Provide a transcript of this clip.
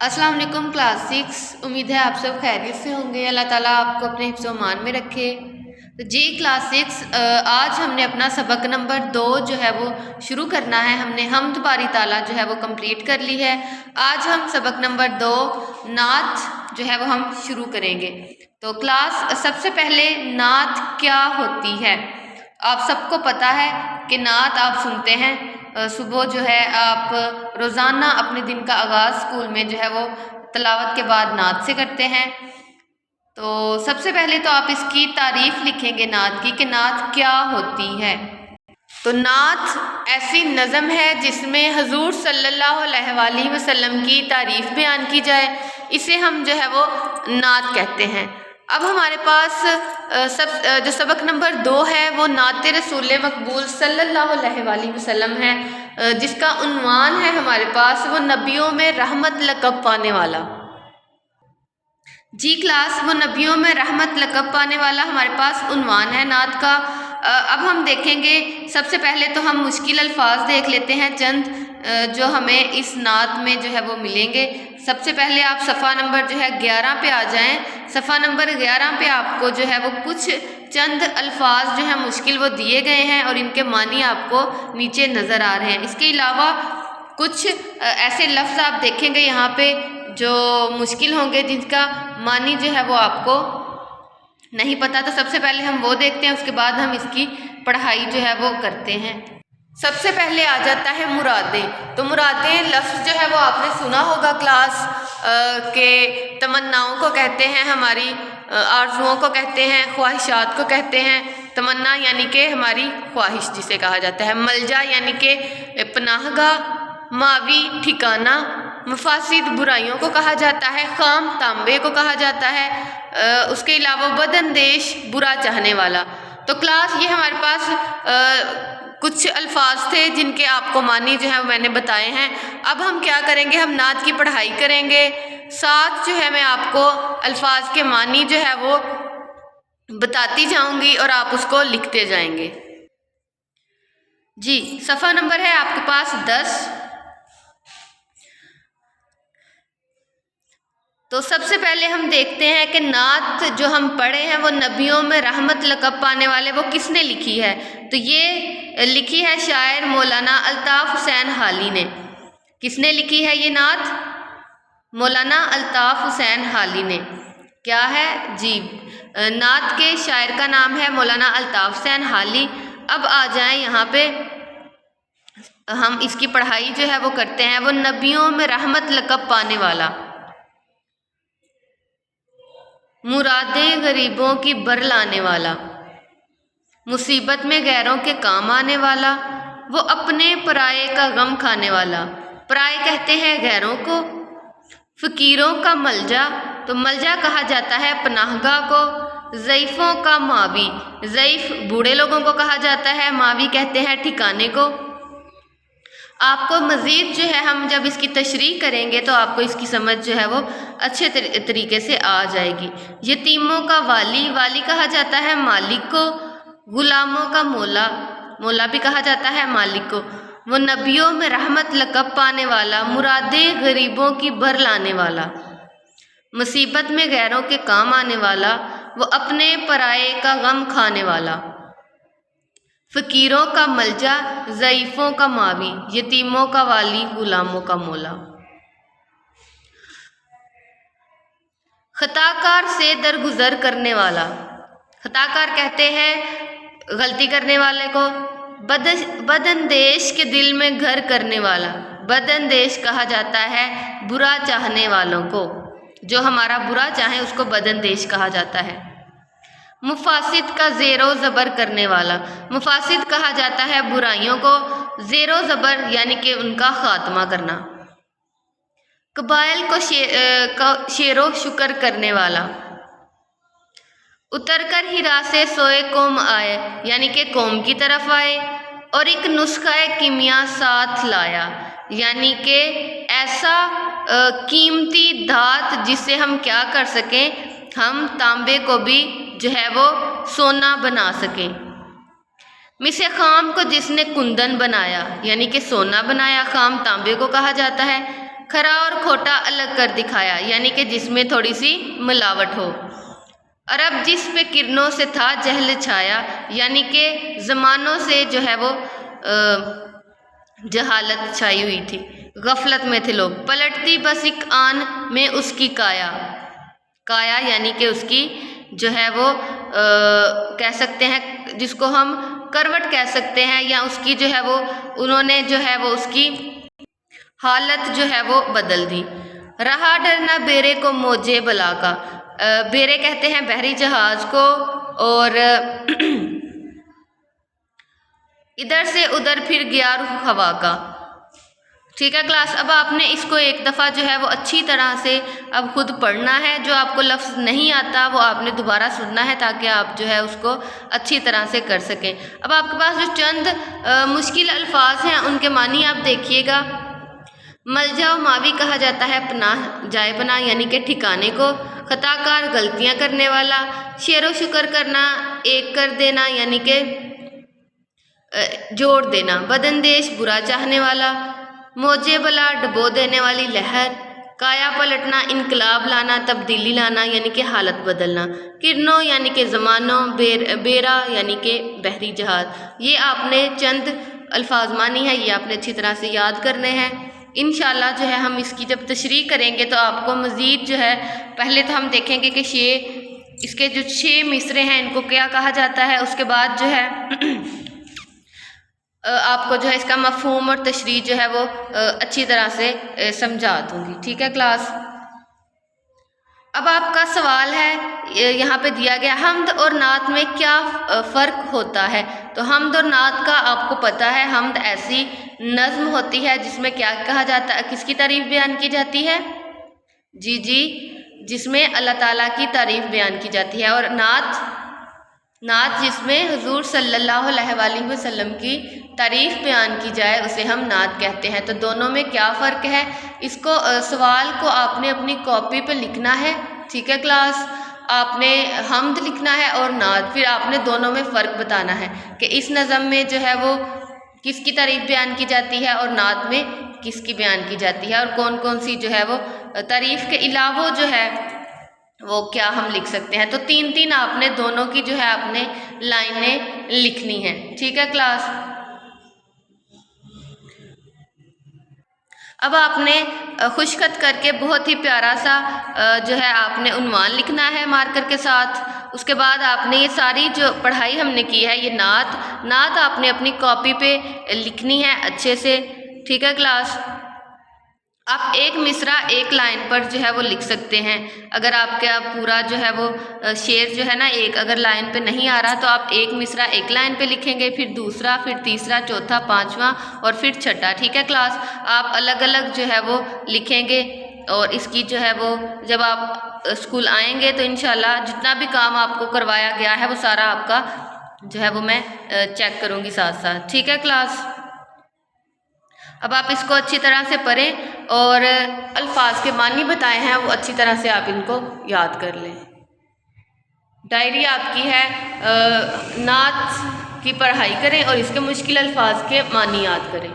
अस्सलाम वालेकुम क्लास 6। उम्मीद है आप सब खैरियत से होंगे। अल्लाह ताला आपको अपने हिफ्ज़ व मान में रखे। तो जी क्लास 6 आज हमने अपना सबक नंबर 2 जो है वो शुरू करना है। हमने हम्द बारी ताला जो है वो कंप्लीट कर ली है। आज हम सबक नंबर 2 नात जो है वो हम शुरू करेंगे। तो क्लास सबसे पहले नात क्या होती है? आप सबको पता है कि नात आप सुनते हैं, सुबह जो है आप रोज़ाना अपने दिन का आगाज़ स्कूल में जो है वो तिलावत के बाद नात से करते हैं। तो सबसे पहले तो आप इसकी तारीफ़ लिखेंगे नात की कि नात क्या होती है। तो नात ऐसी नज़म है जिसमें हजूर सल्लल्लाहु अलैहि वसल्लम की तारीफ़ बयान की जाए, इसे हम जो है वो नात कहते हैं। अब हमारे पास जो सबक नंबर 2 है वो नात रसूल मकबूल सल्लल्लाहु अलैहि वसल्लम है, जिसका उन्वान है हमारे पास वो नबियों में रहमत लक़ब पाने वाला। जी क्लास, वो नबियों में रहमत लक़ब पाने वाला हमारे पास उन्वान है नात का। अब हम देखेंगे, सबसे पहले तो हम मुश्किल अल्फाज देख लेते हैं चंद जो हमें इस नात में जो है वो मिलेंगे। सबसे पहले आप सफ़ा नंबर जो है 11 पे आ जाएं। सफ़ा नंबर 11 पे आपको जो है वो कुछ चंद अल्फाज जो है मुश्किल वो दिए गए हैं और इनके मानी आपको नीचे नज़र आ रहे हैं। इसके अलावा कुछ ऐसे लफ्ज़ आप देखेंगे यहाँ पे जो मुश्किल होंगे, जिनका मानी जो है वो आपको नहीं पता। तो सबसे पहले हम वो देखते हैं, उसके बाद हम इसकी पढ़ाई जो है वो करते हैं। सबसे पहले आ जाता है मुरादें। तो मुरादें लफ्ज़ जो है वो आपने सुना होगा क्लास के तमन्नाओं को कहते हैं, हमारी आरज़ुओं को कहते हैं, ख्वाहिशात को कहते हैं। तमन्ना यानी कि हमारी ख्वाहिश जिसे कहा जाता है। मलजा यानी कि पनाहगाह, मावी ठिकाना, मफासिद बुराइयों को कहा जाता है, खाम तांबे को कहा जाता है। उसके अलावा बदअंदेश बुरा चाहने वाला। तो क्लास ये हमारे पास कुछ अल्फाज थे जिनके आपको मानी जो है मैंने बताए हैं। अब हम क्या करेंगे, हम नात की पढ़ाई करेंगे, साथ जो है मैं आपको अल्फाज के मानी जो है वो बताती जाऊंगी और आप उसको लिखते जाएंगे। जी सफ़ा नंबर है आपके पास 10। तो सबसे पहले हम देखते हैं कि नात जो हम पढ़े हैं वो नबियों में रहमत लक़ब पाने वाले वो किसने लिखी है। तो ये लिखी है शायर मौलाना अल्ताफ़ हुसैन हाली ने। किसने लिखी है ये नात? मौलाना अल्ताफ़ हुसैन हाली ने। क्या है जी, नात के शायर का नाम है मौलाना अल्ताफ़ हुसैन हाली। अब आ जाएं यहाँ पे, हम इसकी पढ़ाई जो है वो करते हैं। वो नबियों में रहमत लक़ब पाने वाला, मुरादें गरीबों की बर लाने वाला, मुसीबत में गैरों के काम आने वाला, वो अपने पराये का गम खाने वाला। पराये कहते हैं गैरों को। फ़कीरों का मलजा, तो मलजा कहा जाता है पनाहगाह को। ज़ईफ़ों का मावी, ज़ईफ़ बूढ़े लोगों को कहा जाता है, मावी कहते हैं ठिकाने को। आपको मज़ीद जो है हम जब इसकी तशरीह करेंगे तो आपको इसकी समझ जो है वो अच्छे तरीके से आ जाएगी। यतीमों का वाली, वाली कहा जाता है मालिक को। गुलामों का मौला, मौला भी कहा जाता है मालिक को। वो नबियों में रहमत लक़ब पाने वाला, मुरादें गरीबों की भर लाने वाला, मुसीबत में गैरों के काम आने वाला, वो अपने पराये का गम खाने वाला। फ़कीरों का मलजा, ज़ईफ़ों का मावी, यतीमों का वाली, गुलामों का मौला। खताकार से दरगुजर करने वाला, खताकार कहते हैं गलती करने वाले को। बदअंदेश के दिल में घर करने वाला, बदअंदेश कहा जाता है बुरा चाहने वालों को। जो हमारा बुरा चाहे उसको बदअंदेश कहा जाता है। मुफासिद का ज़ेरो ज़बर करने वाला, मुफासिद कहा जाता है बुराइयों को। ज़ेरो ज़बर यानी कि उनका ख़ात्मा करना। कबाइल को शेरो शुक्र करने वाला। उतर कर हिरा से सोए कौम आए, यानी कि कौम की तरफ आए। और एक नुस्खा कीमिया साथ लाया, यानी कि ऐसा कीमती धात जिससे हम क्या कर सकें, हम तांबे को भी जो है वो सोना बना सकें। मिसे खाम को जिसने कुंदन बनाया, यानी कि सोना बनाया, खाम तांबे को कहा जाता है। کھرا اور کھوٹا الگ کر دکھایا، یعنی کہ جس میں تھوڑی سی ملاوٹ ہو۔ عرب جس پہ کرنوں سے تھا جہل چھایا، یعنی کہ زمانوں سے جو ہے وہ جہالت چھائی ہوئی تھی، غفلت میں تھے لوگ۔ پلٹتی بس ایک آن میں اس کی کایا، کایا یعنی کہ اس کی جو ہے وہ کہہ سکتے ہیں جس کو ہم کروٹ کہہ سکتے ہیں، یا اس کی جو ہے وہ انہوں نے جو ہے وہ اس کی حالت جو ہے وہ بدل دی۔ رہا ڈرنا بیرے کو موجے بلا کا، بیرے کہتے ہیں بحری جہاز کو، اور ادھر سے ادھر پھر گیا رخ ہوا کا۔ ٹھیک ہے کلاس، اب آپ نے اس کو ایک دفعہ جو ہے وہ اچھی طرح سے اب خود پڑھنا ہے، جو آپ کو لفظ نہیں آتا وہ آپ نے دوبارہ سننا ہے تاکہ آپ جو ہے اس کو اچھی طرح سے کر سکیں۔ اب آپ کے پاس جو چند مشکل الفاظ ہیں ان کے معنی آپ دیکھیے گا۔ ملجا و ماوی کہا جاتا ہے پناہ، جائے پناہ یعنی کہ ٹھکانے کو۔ خطا کار غلطیاں کرنے والا۔ شعر و شکر کرنا، ایک کر دینا یعنی کہ جوڑ دینا۔ بداندیش برا چاہنے والا۔ موجے بلا ڈبو دینے والی لہر۔ کایا پلٹنا، انقلاب لانا، تبدیلی لانا یعنی کہ حالت بدلنا۔ کرنوں یعنی کہ زمانوں، بیرا یعنی کہ بحری جہاز۔ یہ آپ نے چند الفاظ مانی ہے، یہ آپ نے اچھی طرح سے یاد کرنے ہیں۔ انشاءاللہ جو ہے ہم اس کی جب تشریح کریں گے تو آپ کو مزید جو ہے پہلے تو ہم دیکھیں گے کہ اس کے جو 6 مصرے ہیں ان کو کیا کہا جاتا ہے، اس کے بعد جو ہے آپ کو جو ہے اس کا مفہوم اور تشریح جو ہے وہ اچھی طرح سے سمجھا دوں گی۔ ٹھیک ہے کلاس، اب آپ کا سوال ہے یہاں پہ دیا گیا حمد اور نعت میں کیا فرق ہوتا ہے؟ تو حمد اور نعت کا آپ کو پتہ ہے، حمد ایسی نظم ہوتی ہے جس میں کیا کہا جاتا ہے، کس کی تعریف بیان کی جاتی ہے؟ جی جس میں اللہ تعالیٰ کی تعریف بیان کی جاتی ہے، اور نعت جس میں حضور صلی اللہ علیہ وآلہ وسلم کی تعریف بیان کی جائے اسے ہم نعت کہتے ہیں۔ تو دونوں میں کیا فرق ہے، اس کو سوال کو آپ نے اپنی کاپی پہ لکھنا ہے۔ ٹھیک ہے کلاس، آپ نے حمد لکھنا ہے اور نعت، پھر آپ نے دونوں میں فرق بتانا ہے کہ اس نظم میں جو ہے وہ کس کی تعریف بیان کی جاتی ہے اور نعت میں کس کی بیان کی جاتی ہے، اور کون کون سی جو ہے وہ تعریف کے علاوہ جو ہے وہ کیا ہم لکھ سکتے ہیں۔ تو 3 آپ نے دونوں کی جو ہے آپ نے لائنیں لکھنی ہیں۔ ٹھیک ہے کلاس، اب آپ نے خشخط کر کے بہت ہی پیارا سا جو ہے آپ نے عنوان لکھنا ہے مارکر کے ساتھ۔ اس کے بعد آپ نے یہ ساری جو پڑھائی ہم نے کی ہے، یہ نعت آپ نے اپنی کاپی پہ لکھنی ہے اچھے سے۔ ٹھیک ہے کلاس، آپ ایک مصرع ایک لائن پر جو ہے وہ لکھ سکتے ہیں۔ اگر آپ کا پورا جو ہے وہ شعر جو ہے نا اگر لائن پہ نہیں آ رہا تو آپ ایک مصرع ایک لائن پہ لکھیں گے، پھر دوسرا، پھر تیسرا، چوتھا، پانچواں اور پھر چھٹا۔ ٹھیک ہے کلاس، آپ الگ الگ جو ہے وہ لکھیں گے، اور اس کی جو ہے وہ جب آپ اسکول آئیں گے تو انشاءاللہ جتنا بھی کام آپ کو کروایا گیا ہے وہ سارا آپ کا جو ہے وہ میں چیک کروں گی ساتھ ساتھ۔ ٹھیک ہے کلاس، اب آپ اس کو اچھی طرح سے پڑھیں اور الفاظ کے معنی بتائے ہیں وہ اچھی طرح سے آپ ان کو یاد کر لیں۔ ڈائری آپ کی ہے، نعت کی پڑھائی کریں اور اس کے مشکل الفاظ کے معنی یاد کریں۔